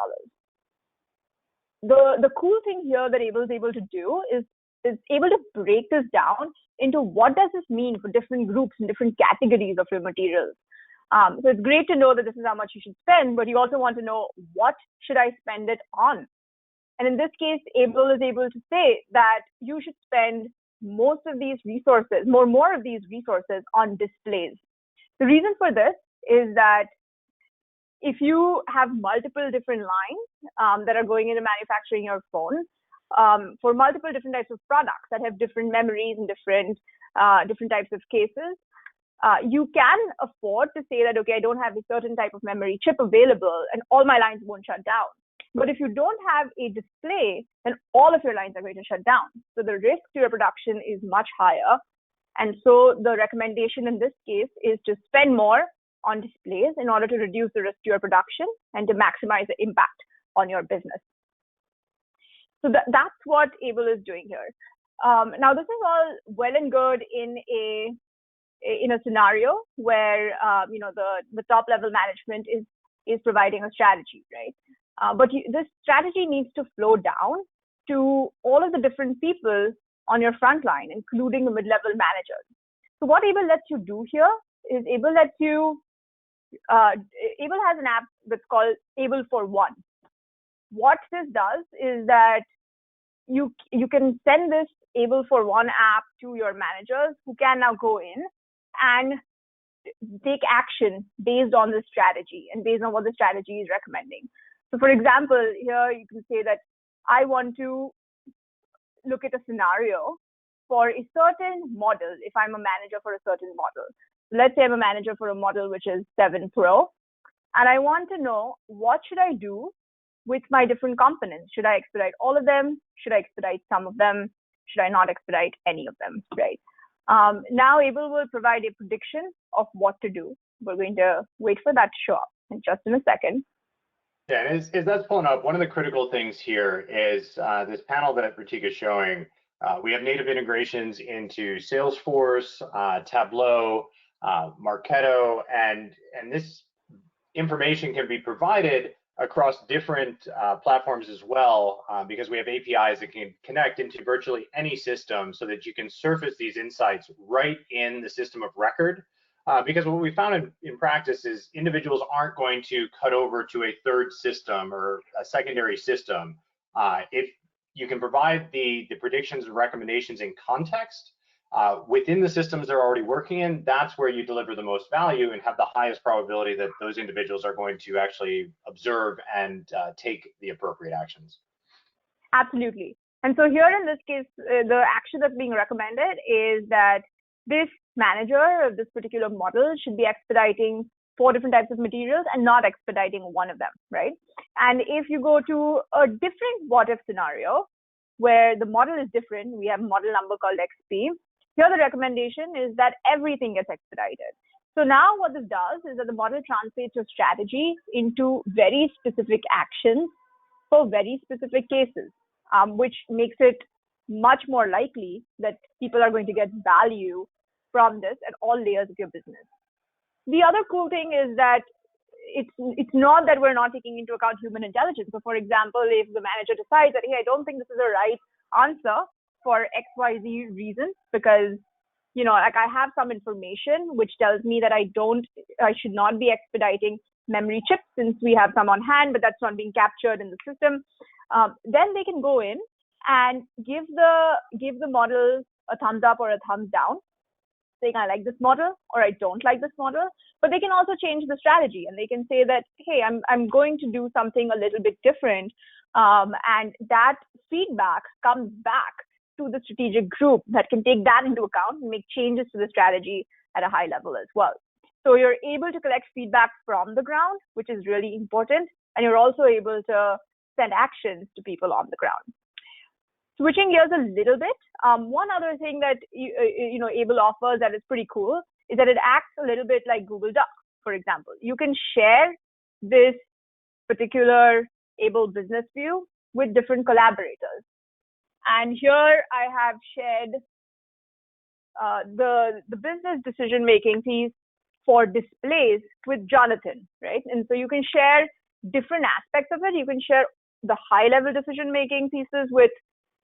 The cool thing here that Able is able to do is able to break this down into what does this mean for different groups and different categories of your materials. So it's great to know that this is how much you should spend, but you also want to know what should I spend it on? And in this case, Able is able to say that you should spend most of these resources, more of these resources on displays. The reason for this is that if you have multiple different lines that are going into manufacturing your phone for multiple different types of products that have different memories and different types of cases, you can afford to say that, okay, I don't have a certain type of memory chip available and all my lines won't shut down. But if you don't have a display, then all of your lines are going to shut down. So the risk to your production is much higher. And so the recommendation in this case is to spend more on displays in order to reduce the risk to your production and to maximize the impact on your business. So that's what Able is doing here. Now, this is all well and good in a scenario where the top level management is providing a strategy, right? But this strategy needs to flow down to all of the different people on your front line, including the mid-level managers. So what Able lets you do here is Able has an app that's called Able for One. What this does is that you can send this Able for One app to your managers who can now go in and take action based on the strategy and based on what the strategy is recommending. So for example, here you can say that I want to look at a scenario for a certain model if I'm a manager for a certain model. Let's say I'm a manager for a model which is 7 Pro, and I want to know what should I do with my different components. Should I expedite all of them? Should I expedite some of them? Should I not expedite any of them, right? Now Able will provide a prediction of what to do. We're going to wait for that to show up just in a second. Yeah, and as that's pulling up, one of the critical things here is this panel that Pratik is showing. We have native integrations into Salesforce, Tableau, Marketo, and this information can be provided across different platforms as well, because we have APIs that can connect into virtually any system so that you can surface these insights right in the system of record. Because what we found in practice is individuals aren't going to cut over to a third system or a secondary system. If you can provide the predictions and recommendations in context within the systems they're already working in, that's where you deliver the most value and have the highest probability that those individuals are going to actually observe and take the appropriate actions. Absolutely. And so here in this case, the action that's being recommended is that this manager of this particular model should be expediting 4 different types of materials and not expediting one of them, right? And if you go to a different what if scenario, where the model is different. We have a model number called XP. Here, the recommendation is that everything gets expedited. So now what this does is that the model translates your strategy into very specific actions for very specific cases, which makes it much more likely that people are going to get value from this at all layers of your business. The other cool thing is that it's not that we're not taking into account human intelligence. So for example, if the manager decides that, hey, I don't think this is the right answer for XYZ reasons, because, you know, like I have some information which tells me that I should not be expediting memory chips since we have some on hand, but that's not being captured in the system. Then they can go in and give the model a thumbs up or a thumbs down, saying I like this model or I don't like this model. But they can also change the strategy, and they can say that, hey, I'm going to do something a little bit different, and that feedback comes back to the strategic group that can take that into account and make changes to the strategy at a high level as well. So you're able to collect feedback from the ground, which is really important, and you're also able to send actions to people on the ground. Switching gears a little bit, one other thing that Able offers that is pretty cool is that it acts a little bit like Google Docs, for example. You can share this particular Able business view with different collaborators. And here I have shared the business decision-making piece for displays with Jonathan, right? And so you can share different aspects of it. You can share the high-level decision-making pieces with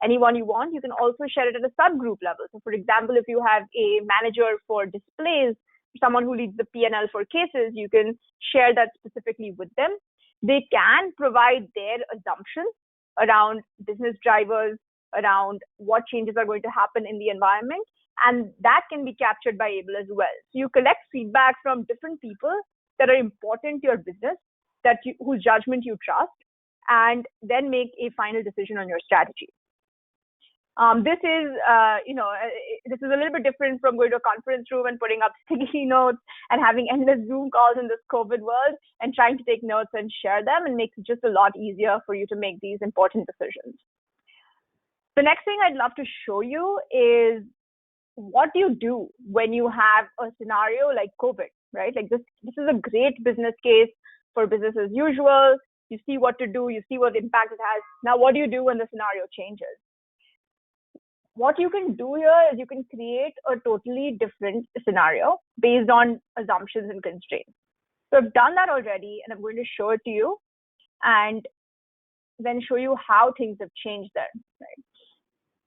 anyone you want. You can also share it at a subgroup level. So for example, if you have a manager for displays, someone who leads the P&L for cases, you can share that specifically with them. They can provide their assumptions around business drivers, around what changes are going to happen in the environment, and that can be captured by Able as well. So you collect feedback from different people that are important to your business, whose judgment you trust, and then make a final decision on your strategy. This is a little bit different from going to a conference room and putting up sticky notes and having endless Zoom calls in this COVID world and trying to take notes and share them, and makes it just a lot easier for you to make these important decisions. The next thing I'd love to show you is what do you do when you have a scenario like COVID, right? Like this is a great business case for business as usual. You see what to do, you see what impact it has. Now, what do you do when the scenario changes? What you can do here is you can create a totally different scenario based on assumptions and constraints. So I've done that already, and I'm going to show it to you and then show you how things have changed there, right?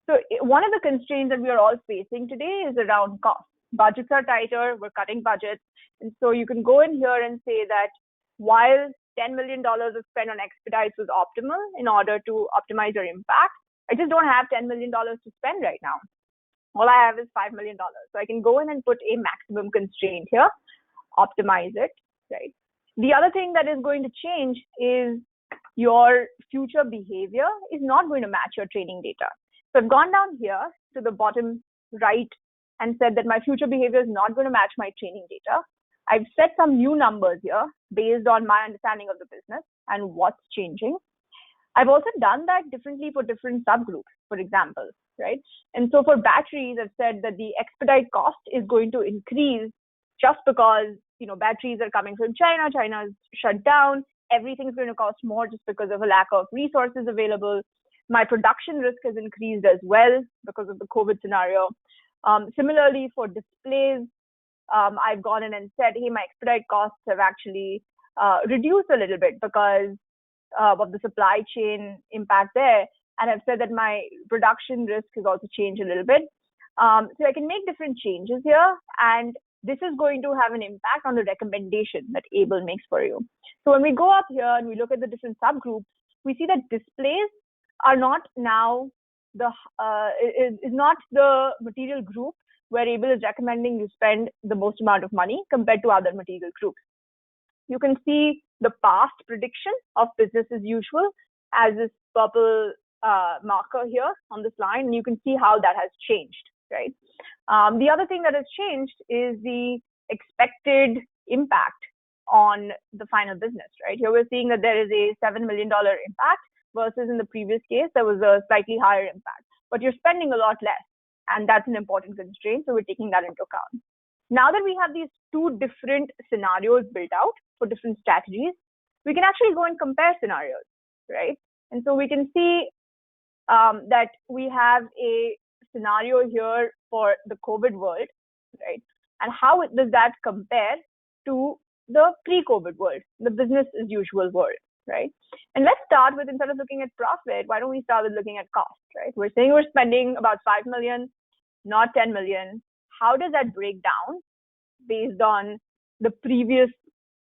So one of the constraints that we are all facing today is around cost. Budgets are tighter, we're cutting budgets. And so you can go in here and say that while $10 million of spend on expedites was optimal in order to optimize your impact, I just don't have $10 million to spend right now. All I have is $5 million. So I can go in and put a maximum constraint here, optimize it, right? The other thing that is going to change is your future behavior is not going to match your training data. So I've gone down here to the bottom right and said that my future behavior is not going to match my training data. I've set some new numbers here based on my understanding of the business and what's changing. I've also done that differently for different subgroups, for example, right? And so for batteries, I've said that the expedite cost is going to increase just because, batteries are coming from China. China is shut down. Everything's going to cost more just because of a lack of resources available. My production risk has increased as well because of the COVID scenario. Similarly, for displays, I've gone in and said, hey, my expedite costs have actually reduced a little bit because of the supply chain impact there. And I've said that my production risk has also changed a little bit. So I can make different changes here, and this is going to have an impact on the recommendation that Able makes for you. So when we go up here and we look at the different subgroups, we see that displays are not now is not the material group where Able is recommending you spend the most amount of money compared to other material groups. You can see the past prediction of business as usual as this purple marker here on this line, and you can see how that has changed, right? The other thing that has changed is the expected impact on the final business, right? Here we're seeing that there is a $7 million impact versus in the previous case, there was a slightly higher impact. But you're spending a lot less, and that's an important constraint. So we're taking that into account. Now that we have these two different scenarios built out for different strategies, we can actually go and compare scenarios, right? And so we can see that we have a scenario here for the COVID world, right? And how does that compare to the pre-COVID world, the business as usual world, right? And let's start with, instead of looking at profit, why don't we start with looking at cost, right? We're saying we're spending about 5 million, not 10 million. How does that break down based on the previous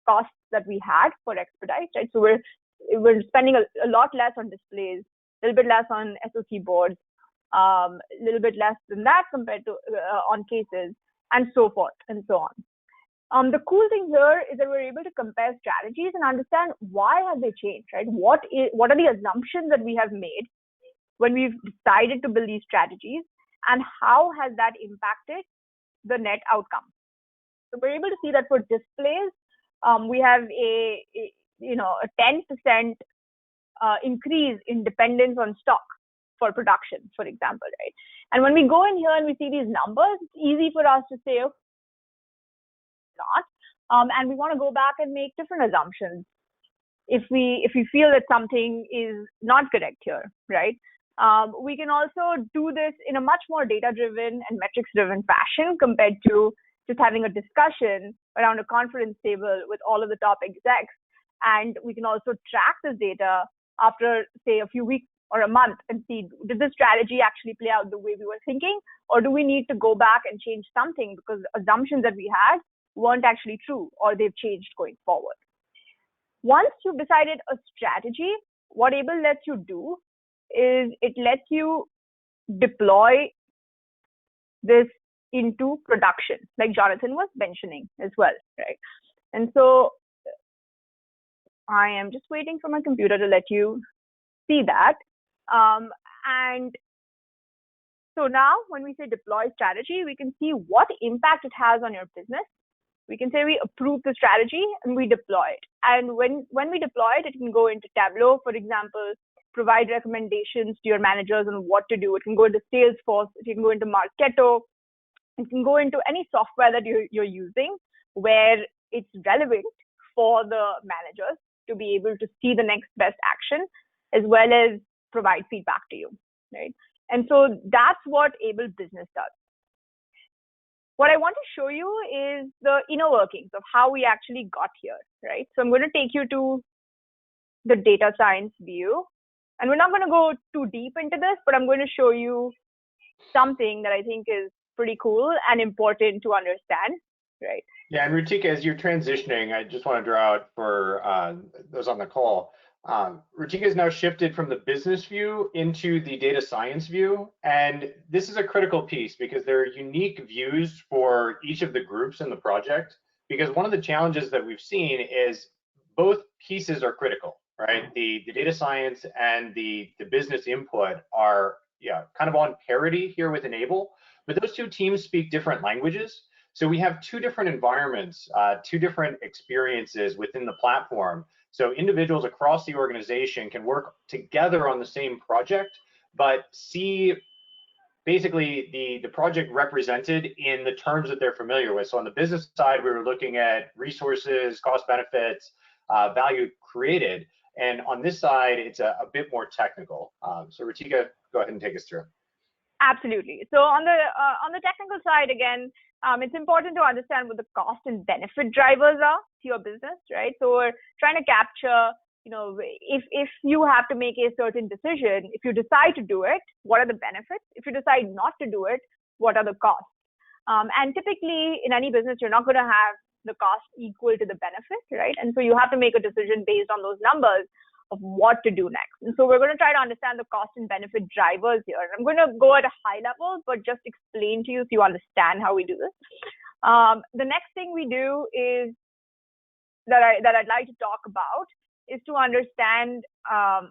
costs that we had for Expedite, right? So we're spending a lot less on displays, a little bit less on SoC boards, a little bit less than that compared to on cases, and so forth and so on. The cool thing here is that we're able to compare strategies and understand why have they changed, right? What are the assumptions that we have made when we've decided to build these strategies, and how has that impacted the net outcome? So we're able to see that for displays, we have a 10% increase in dependence on stock for production, for example, right? And when we go in here and we see these numbers, it's easy for us to say, okay, not, and we want to go back and make different assumptions if we feel that something is not correct here, right? We can also do this in a much more data-driven and metrics-driven fashion compared to just having a discussion around a conference table with all of the top execs. And we can also track this data after, say, a few weeks or a month and see, did this strategy actually play out the way we were thinking? Or do we need to go back and change something because assumptions that we had weren't actually true, or they've changed going forward? Once you've decided a strategy, what Able lets you do is it lets you deploy this into production, like Jonathan was mentioning as well, right? And so I am just waiting for my computer to let you see that. And so now when we say deploy strategy, we can see what impact it has on your business. We can say we approve the strategy and we deploy it. And when we deploy it, it can go into Tableau, for example, provide recommendations to your managers on what to do. It can go into Salesforce, it can go into Marketo, it can go into any software that you're using where it's relevant for the managers to be able to see the next best action as well as provide feedback to you, right? And so that's what Able Business does. What I want to show you is the inner workings of how we actually got here, right? So I'm going to take you to the data science view. And we're not going to go too deep into this, but I'm going to show you something that I think is pretty cool and important to understand, right? Yeah, and Rutika, as you're transitioning, I just want to draw out for those on the call. Rutika has now shifted from the business view into the data science view. And this is a critical piece because there are unique views for each of the groups in the project. Because one of the challenges that we've seen is both pieces are critical, right? The data science and the business input are kind of on parity here with Enable, but those two teams speak different languages. So we have two different environments, two different experiences within the platform. So individuals across the organization can work together on the same project, but see basically the project represented in the terms that they're familiar with. So on the business side, we were looking at resources, cost benefits, value created. And on this side, it's a bit more technical. So Rutika, go ahead and take us through. Absolutely. So on the technical side, again, it's important to understand what the cost and benefit drivers are to your business, right? So we're trying to capture, if you have to make a certain decision, if you decide to do it, what are the benefits? If you decide not to do it, what are the costs? And typically in any business, you're not going to have the cost equal to the benefit, right? And so you have to make a decision based on those numbers of what to do next. And so we're going to try to understand the cost and benefit drivers here. And I'm going to go at a high level, but just explain to you so you understand how we do this. The next thing we do is that I'd like to talk about is to understand how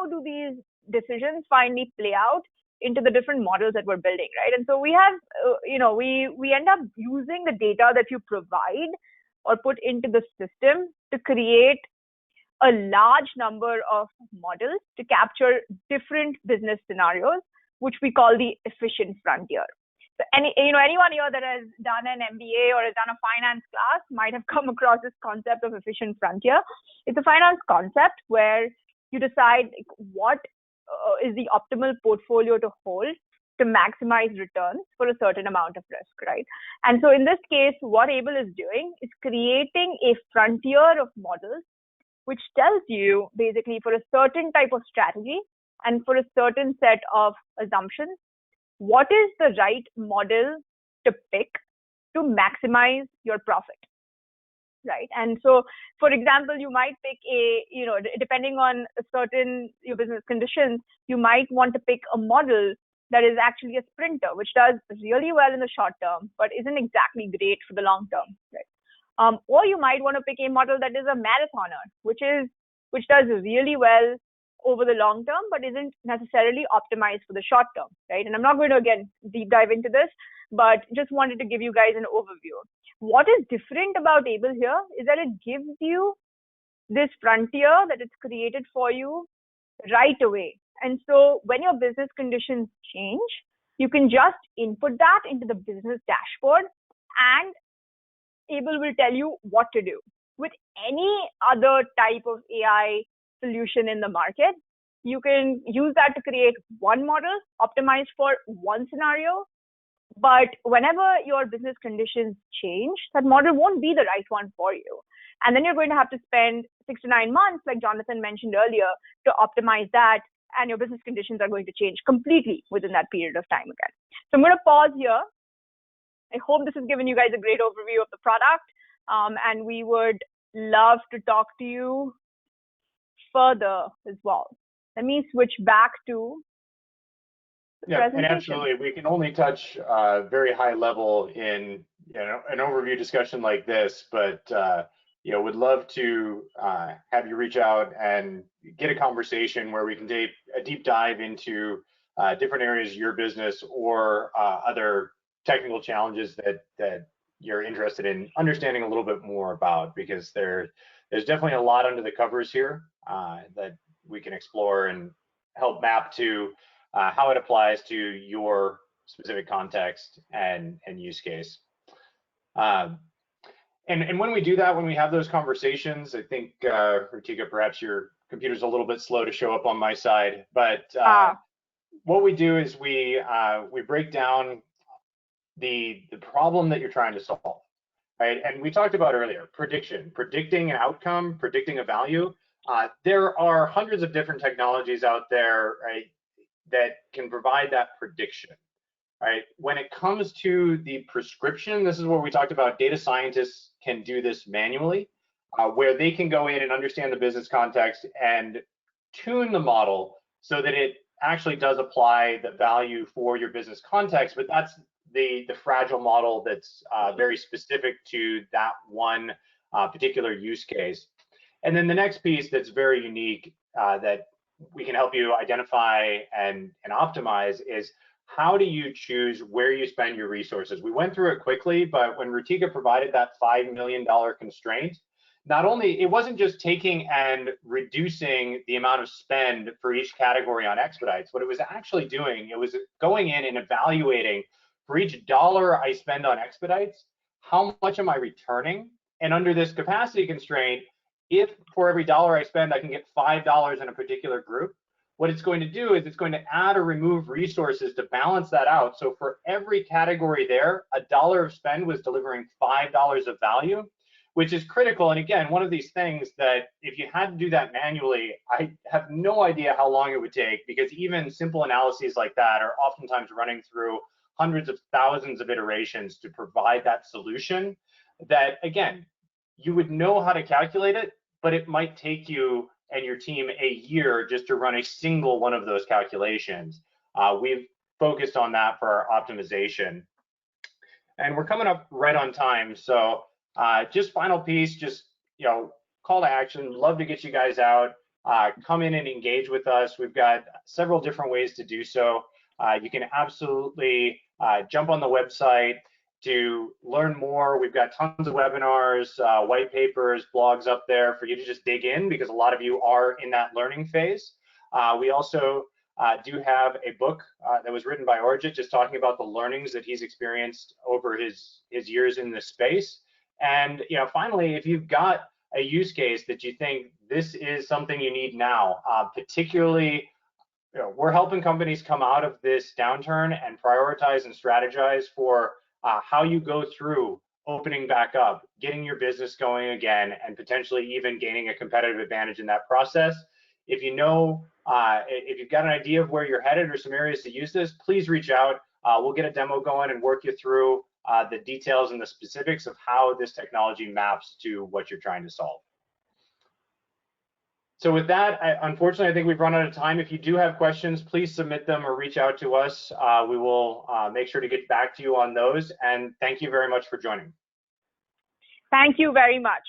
do these decisions finally play out into the different models that we're building, right? And so we have, we end up using the data that you provide or put into the system to create a large number of models to capture different business scenarios, which we call the efficient frontier. So anyone here that has done an MBA or has done a finance class might have come across this concept of efficient frontier. It's a finance concept where you decide what is the optimal portfolio to hold to maximize returns for a certain amount of risk, right? And so in this case, what Able is doing is creating a frontier of models which tells you basically for a certain type of strategy and for a certain set of assumptions, what is the right model to pick to maximize your profit, right? And so, for example, you might pick depending on your business conditions, you might want to pick a model that is actually a sprinter, which does really well in the short term, but isn't exactly great for the long term, right? Or you might want to pick a model that is a marathoner, which does really well over the long term, but isn't necessarily optimized for the short term, right? And I'm not going to, again, deep dive into this, but just wanted to give you guys an overview. What is different about Able here is that it gives you this frontier that it's created for you right away. And so when your business conditions change, you can just input that into the business dashboard and Able will tell you what to do. With any other type of AI solution in the market, you can use that to create one model optimized for one scenario. But whenever your business conditions change, that model won't be the right one for you. And then you're going to have to spend 6 to 9 months, like Jonathan mentioned earlier, to optimize that. And your business conditions are going to change completely within that period of time again. So I'm going to pause here. I hope this has given you guys a great overview of the product. And we would love to talk to you further as well. Let me switch back to the presentation. And absolutely, we can only touch very high level in an overview discussion like this, but would love to have you reach out and get a conversation where we can take a deep dive into different areas of your business or other technical challenges that you're interested in understanding a little bit more about, because there's definitely a lot under the covers here that we can explore and help map to how it applies to your specific context and use case. And when we do that, when we have those conversations, I think, Ritika, perhaps your computer's a little bit slow to show up on my side, but what we do is we break down the problem that you're trying to solve, right? And we talked about earlier, predicting an outcome, predicting a value. There are hundreds of different technologies out there, right, that can provide that prediction, right? When it comes to the prescription, this is where we talked about data scientists can do this manually, where they can go in and understand the business context and tune the model so that it actually does apply the value for your business context. But that's the fragile model that's very specific to that one particular use case. And then the next piece that's very unique that we can help you identify and optimize is, how do you choose where you spend your resources? We went through it quickly, but when Ritika provided that $5 million constraint, not only, it wasn't just taking and reducing the amount of spend for each category on expedites. What it was actually doing, it was going in and evaluating for each dollar I spend on expedites, how much am I returning? And under this capacity constraint, if for every dollar I spend, I can get $5 in a particular group, what it's going to do is it's going to add or remove resources to balance that out. So for every category there, a dollar of spend was delivering $5 of value, which is critical. And again, one of these things that if you had to do that manually, I have no idea how long it would take, because even simple analyses like that are oftentimes running through hundreds of thousands of iterations to provide that solution that, again, you would know how to calculate it, but it might take you and your team a year just to run a single one of those calculations. We've focused on that for our optimization. And we're coming up right on time. So just final piece, just, call to action. Love to get you guys out. Come in and engage with us. We've got several different ways to do so. You can absolutely jump on the website to learn more. We've got tons of webinars, white papers, blogs up there for you to just dig in, because a lot of you are in that learning phase. We also do have a book that was written by Orjit, just talking about the learnings that he's experienced over his years in this space. And finally, if you've got a use case that you think this is something you need now, particularly, we're helping companies come out of this downturn and prioritize and strategize for how you go through opening back up, getting your business going again, and potentially even gaining a competitive advantage in that process. If you know, if you've got an idea of where you're headed or some areas to use this, please reach out. We'll get a demo going and work you through the details and the specifics of how this technology maps to what you're trying to solve. So with that, unfortunately, I think we've run out of time. If you do have questions, please submit them or reach out to us. We will make sure to get back to you on those. And thank you very much for joining. Thank you very much.